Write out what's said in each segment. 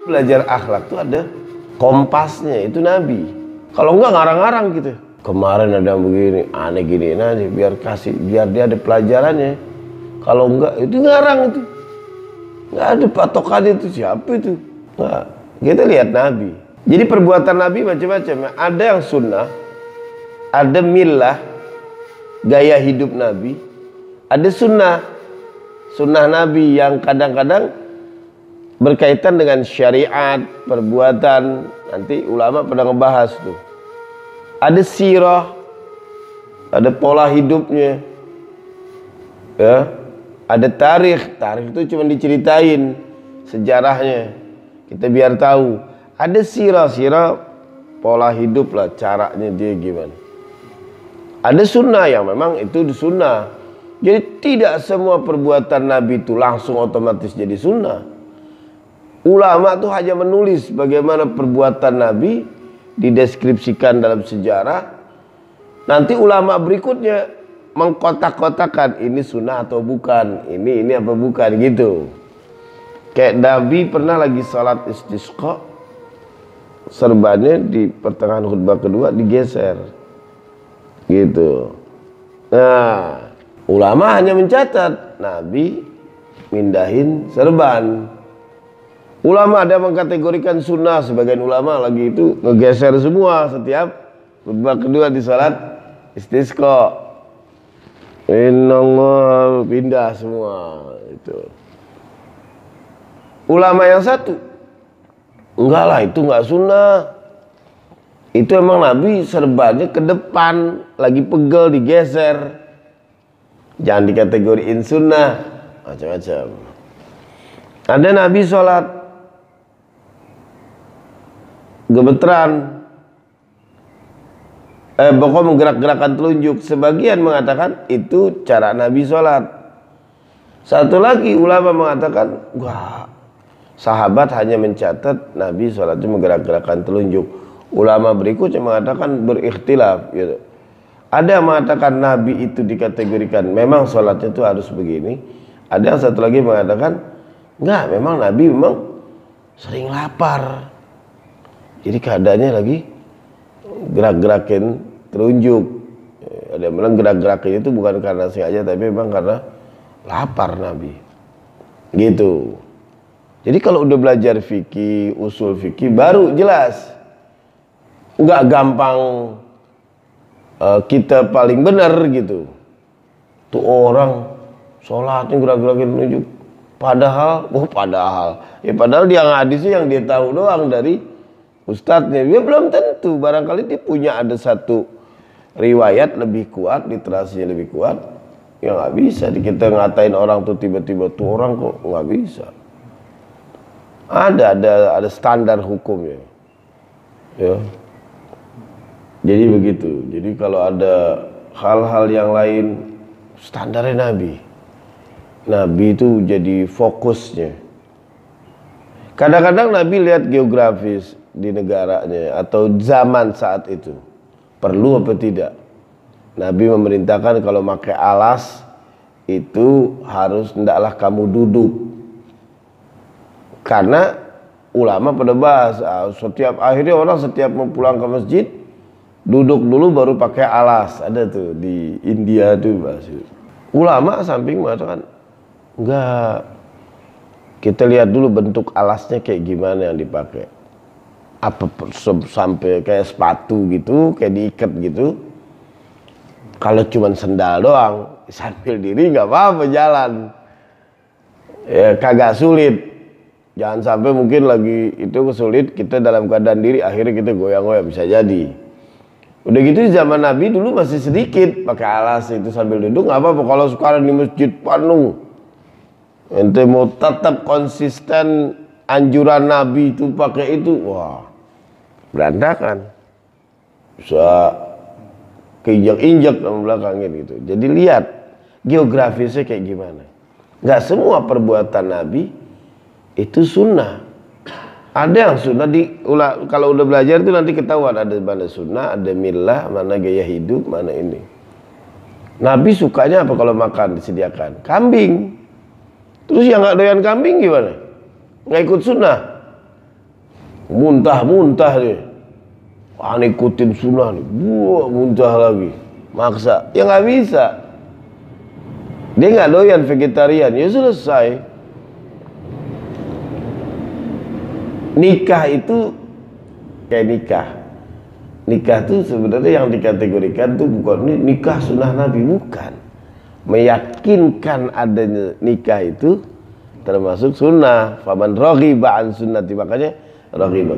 Belajar akhlak tuh ada kompasnya, itu Nabi. Kalau enggak ngarang-ngarang gitu. Kemarin ada yang begini, aneh gini, aja biar dia ada pelajarannya. Kalau enggak itu ngarang itu. Enggak ada patokan itu, siapa itu? Nah, kita lihat Nabi. Jadi perbuatan Nabi macam-macam. Ada yang sunnah, ada millah, gaya hidup Nabi, ada sunnah. Sunnah Nabi yang kadang-kadang berkaitan dengan syariat, perbuatan. Nanti ulama pernah ngebahas tuh. Ada sirah, ada pola hidupnya, ya. Ada tarikh. Tarikh itu cuma diceritain sejarahnya, kita biar tahu. Ada sirah pola hidup lah, caranya dia gimana. Ada sunnah yang memang itu sunnah. Jadi tidak semua perbuatan Nabi itu langsung otomatis jadi sunnah. Ulama tuh hanya menulis bagaimana perbuatan Nabi dideskripsikan dalam sejarah. Nanti ulama berikutnya mengkotak-kotakan ini sunnah atau bukan, ini apa bukan gitu. Kayak Nabi pernah lagi salat istisqa, serbannya di pertengahan khutbah kedua digeser gitu. Nah, ulama hanya mencatat Nabi mindahin serban. Ulama ada mengkategorikan sunnah, sebagian ulama lagi itu ngegeser semua setiap khutbah kedua di salat istisqa. Innallah, pindah semua itu. Ulama yang satu, enggak lah, itu enggak sunnah. Itu emang Nabi serbannya ke depan, lagi pegel digeser. Jangan dikategoriin sunnah, macam-macam. Ada Nabi sholat gemeteran, pokoknya menggerak-gerakkan telunjuk. Sebagian mengatakan itu cara Nabi sholat. Satu lagi ulama mengatakan, wah, sahabat hanya mencatat Nabi sholatnya menggerak-gerakkan telunjuk. Ulama berikutnya mengatakan berikhtilaf gitu. Ada yang mengatakan Nabi itu dikategorikan memang sholatnya itu harus begini. Ada yang satu lagi mengatakan enggak, memang Nabi memang sering lapar. Jadi keadaannya lagi gerak-gerakin telunjuk. Ada yang bilang gerak-gerakin itu bukan karena sengaja, tapi memang karena lapar Nabi. Gitu. Jadi kalau udah belajar fikih, usul fikih baru jelas. Enggak gampang kita paling benar gitu. Tuh orang sholatnya gerak-gerakin telunjuk. Padahal dia ngadisnya yang dia tahu doang dari ustadznya. Dia belum tentu, barangkali dia punya ada satu riwayat lebih kuat, literasinya lebih kuat. Ya nggak bisa kita ngatain orang tuh tiba-tiba tuh orang kok nggak bisa. Ada standar hukumnya. Ya. Jadi begitu. Jadi kalau ada hal-hal yang lain, standarnya Nabi. Nabi itu jadi fokusnya. Kadang-kadang Nabi lihat geografis di negaranya atau zaman saat itu. Perlu apa tidak? Nabi memerintahkan kalau pakai alas itu harus hendaklah kamu duduk. Karena ulama pada bahas, akhirnya orang setiap mau pulang ke masjid duduk dulu baru pakai alas. Ada tuh di India tuh bahas. Ulama samping mengatakan enggak, kita lihat dulu bentuk alasnya kayak gimana yang dipakai. Apa sampai kayak sepatu gitu, kayak diikat gitu. Kalau cuman sendal doang sambil diri nggak apa-apa jalan, ya kagak sulit. Jangan sampai mungkin lagi itu kesulit kita dalam keadaan diri akhirnya kita goyang-goyang, bisa jadi. Udah gitu di zaman Nabi dulu masih sedikit pakai alas itu sambil duduk nggak apa-apa. Kalau sekarang di masjid penuh, ente mau tetap konsisten anjuran Nabi itu pakai itu, wah berantakan, bisa keinjak-injak dalam belakangnya gitu. Jadi lihat geografisnya kayak gimana. Nggak semua perbuatan Nabi itu sunnah. Ada yang sunnah kalau udah belajar itu nanti ketahuan ada mana sunnah, ada millah, mana gaya hidup, mana ini. Nabi sukanya apa kalau makan disediakan? Kambing. Terus yang nggak doyan kambing gimana? Nggak ikut sunnah? muntah-muntah dia. Ikutin sunnah nih, muntah lagi, maksa. Ya nggak bisa. Dia nggak doyan vegetarian, ya selesai. Nikah itu kayak nikah. Nikah itu sebenarnya yang dikategorikan tuh bukan nikah sunnah Nabi, bukan. Meyakinkan adanya nikah itu termasuk sunnah. Faman raghiba an sunnati, makanya raghiba.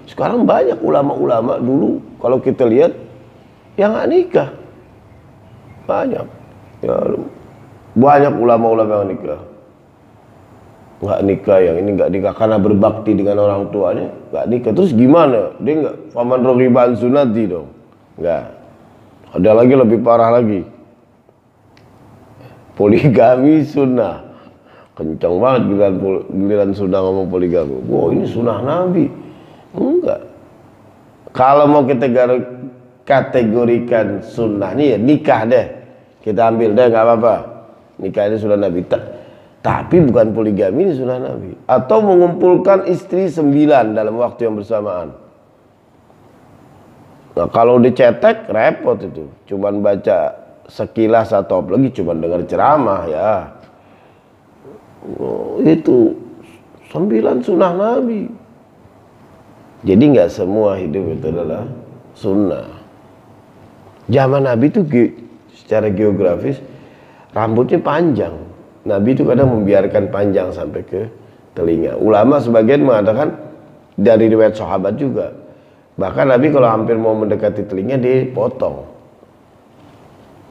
Sekarang banyak ulama-ulama dulu kalau kita lihat yang nggak nikah, banyak. Ya, banyak ulama-ulama yang nikah. Nggak nikah, yang ini nggak nikah karena berbakti dengan orang tuanya, nggak nikah. Terus gimana? Dia nggak faman raghiba an sunnati dong? Nggak. Ada lagi lebih parah lagi. Poligami sunnah. Kencang banget giliran sunnah ngomong poligami. Wow, ini sunnah Nabi. Enggak. Kalau mau kita kategorikan sunnah nih ya nikah deh. Kita ambil deh, nggak apa-apa. Nikah ini sunnah Nabi. Tapi bukan poligami, ini sunnah Nabi. Atau mengumpulkan istri 9 dalam waktu yang bersamaan. Nah, kalau dicetek repot itu. Cuman baca sekilas atau apalagi cuman dengar ceramah ya. Oh, itu 9 sunnah Nabi. Jadi nggak semua hidup itu adalah sunnah. Zaman Nabi itu secara geografis rambutnya panjang. Nabi itu kadang membiarkan panjang sampai ke telinga. Ulama sebagian mengatakan dari riwayat sahabat juga. Bahkan Nabi kalau hampir mau mendekati telinga dia potong.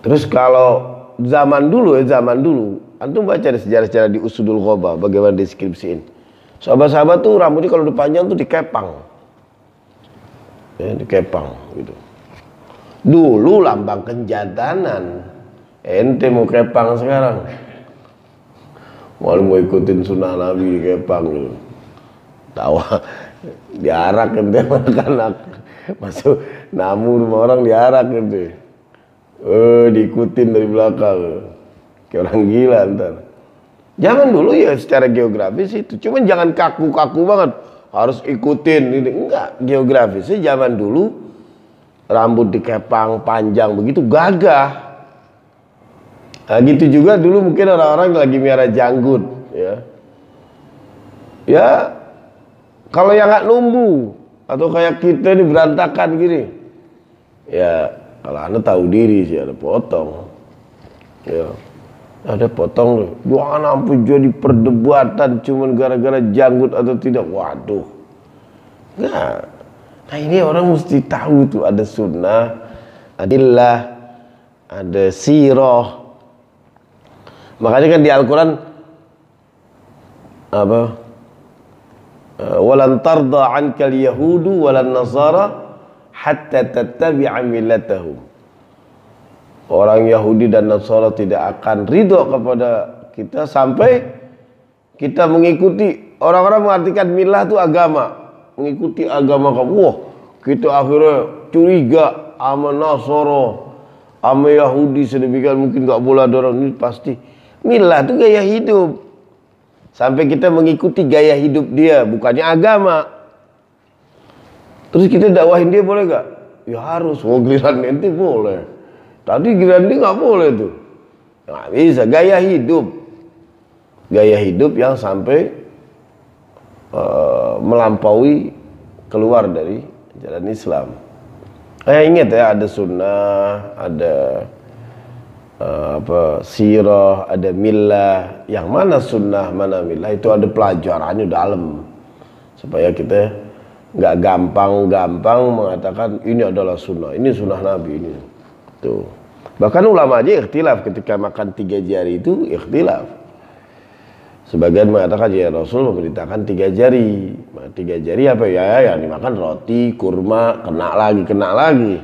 Terus kalau zaman dulu, antum baca di sejarah-sejarah di Usudul Ghaba bagaimana deskripsiin. Sahabat-sahabat tuh rambutnya kalau udah panjang tuh dikepang. Ya, dikepang gitu. Dulu lambang kejantanan. Ente mau kepang sekarang. Mau ikutin sunnah Nabi kepang gitu. Tawa diarak ente anak-anak. Masuk namu rumah orang diarak ente. Diikutin dari belakang. Kayak orang gila ntar. Zaman dulu ya secara geografis itu. Cuman jangan kaku-kaku banget. Harus ikutin ini. Enggak, geografisnya zaman dulu rambut dikepang panjang begitu gagah. Nah gitu juga dulu mungkin orang-orang lagi miara janggut ya. Ya kalau yang nggak numbu atau kayak kita ini berantakan gini. Ya kalau Anda tahu diri sih ada potong. Ya. Ada potong loh. Jangan sampai jadi perdebatan cuman gara-gara janggut atau tidak. Waduh. Nah ini orang mesti tahu tuh ada sunnah, adillah, ada sirah. Makanya kan di Al-Quran apa? Walan tarda ankal yahudu walan nasara hatta tattabi'a millatahum. Orang Yahudi dan Nasara tidak akan ridho kepada kita sampai kita mengikuti. Orang-orang mengartikan milah itu agama, mengikuti agama kamu. Wah, kita akhirnya curiga sama Nasara, sama Yahudi sedemikian mungkin nggak boleh ada orang ini pasti. Milah itu gaya hidup. Sampai kita mengikuti gaya hidup dia, bukannya agama. Terus kita dakwahin dia boleh gak? Ya harus. Wah, giliran ente boleh. Tadi giliran dia nggak boleh tuh. Nggak bisa. Gaya hidup yang sampai melampaui keluar dari jalan Islam. Ingat ya, ada sunnah, ada sirah, ada millah. Yang mana sunnah, mana millah, itu ada pelajarannya dalam supaya kita nggak gampang-gampang mengatakan ini adalah sunnah, ini sunnah Nabi ini. Tuh. Bahkan ulama aja ikhtilaf ketika makan 3 jari itu ikhtilaf. Sebagian mengatakan ya Rasul memerintahkan 3 jari. 3 jari apa ya? Yang dimakan roti, kurma, kena lagi.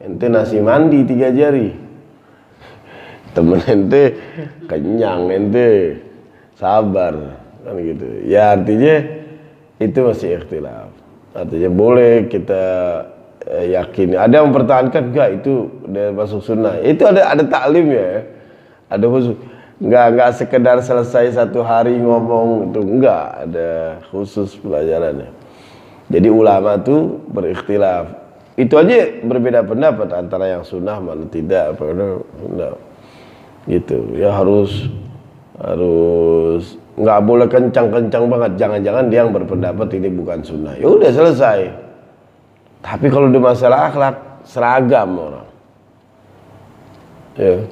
Ente nasi mandi 3 jari. Temen ente kenyang, ente sabar kan gitu. Ya artinya itu masih ikhtilaf. Artinya boleh kita yakin. Ada yang mempertahankan enggak itu udah masuk sunnah. Itu ada taklim ya. Ada khusus. Enggak sekedar selesai 1 hari ngomong itu, enggak, ada khusus pelajarannya. Jadi ulama tuh berikhtilaf. Itu aja berbeda pendapat antara yang sunnah mana tidak, sunnah. Gitu. Ya harus nggak boleh kencang-kencang banget. Jangan-jangan dia yang berpendapat ini bukan sunnah. Ya udah selesai. Tapi kalau di masalah akhlak seragam orang. Ya.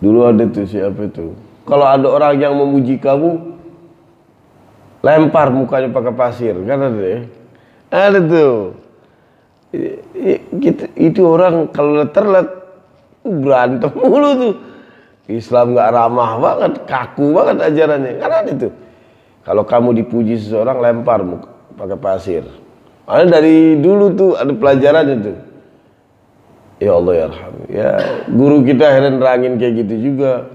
Dulu ada tuh siapa itu? Kalau ada orang yang memuji kamu, lempar mukanya pakai pasir, kan ada ya? Ada tuh. Itu orang kalau terlek berantem mulu tuh. Islam nggak ramah banget, kaku banget ajarannya. Kan ada tuh. Kalau kamu dipuji seseorang, lempar muka pakai pasir. Ada dari dulu tuh ada pelajaran itu. Ya Allah ya Rahman. Ya guru kita akhirnya nerangin kayak gitu juga.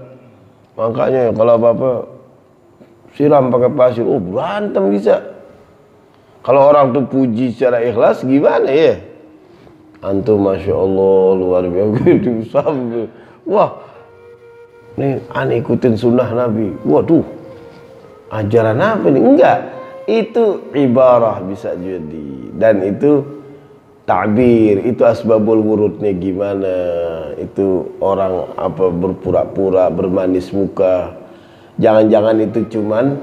Makanya kalau apa-apa siram pakai pasir, oh berantem bisa. Kalau orang tuh puji secara ikhlas gimana ya? Antum masya Allah luar biasa gitu sampai. Wah, nih aneh ikutin sunnah Nabi. Waduh, ajaran apa nih? Enggak, itu ibarah bisa jadi dan itu ta'bir, itu asbabul wurudnya gimana, itu orang apa berpura-pura bermanis muka, jangan-jangan itu cuman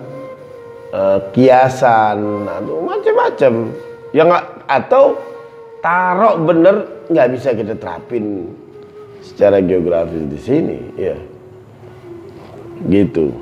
kiasan atau macam-macam yang atau taruh bener nggak bisa kita terapin secara geografis di sini ya gitu.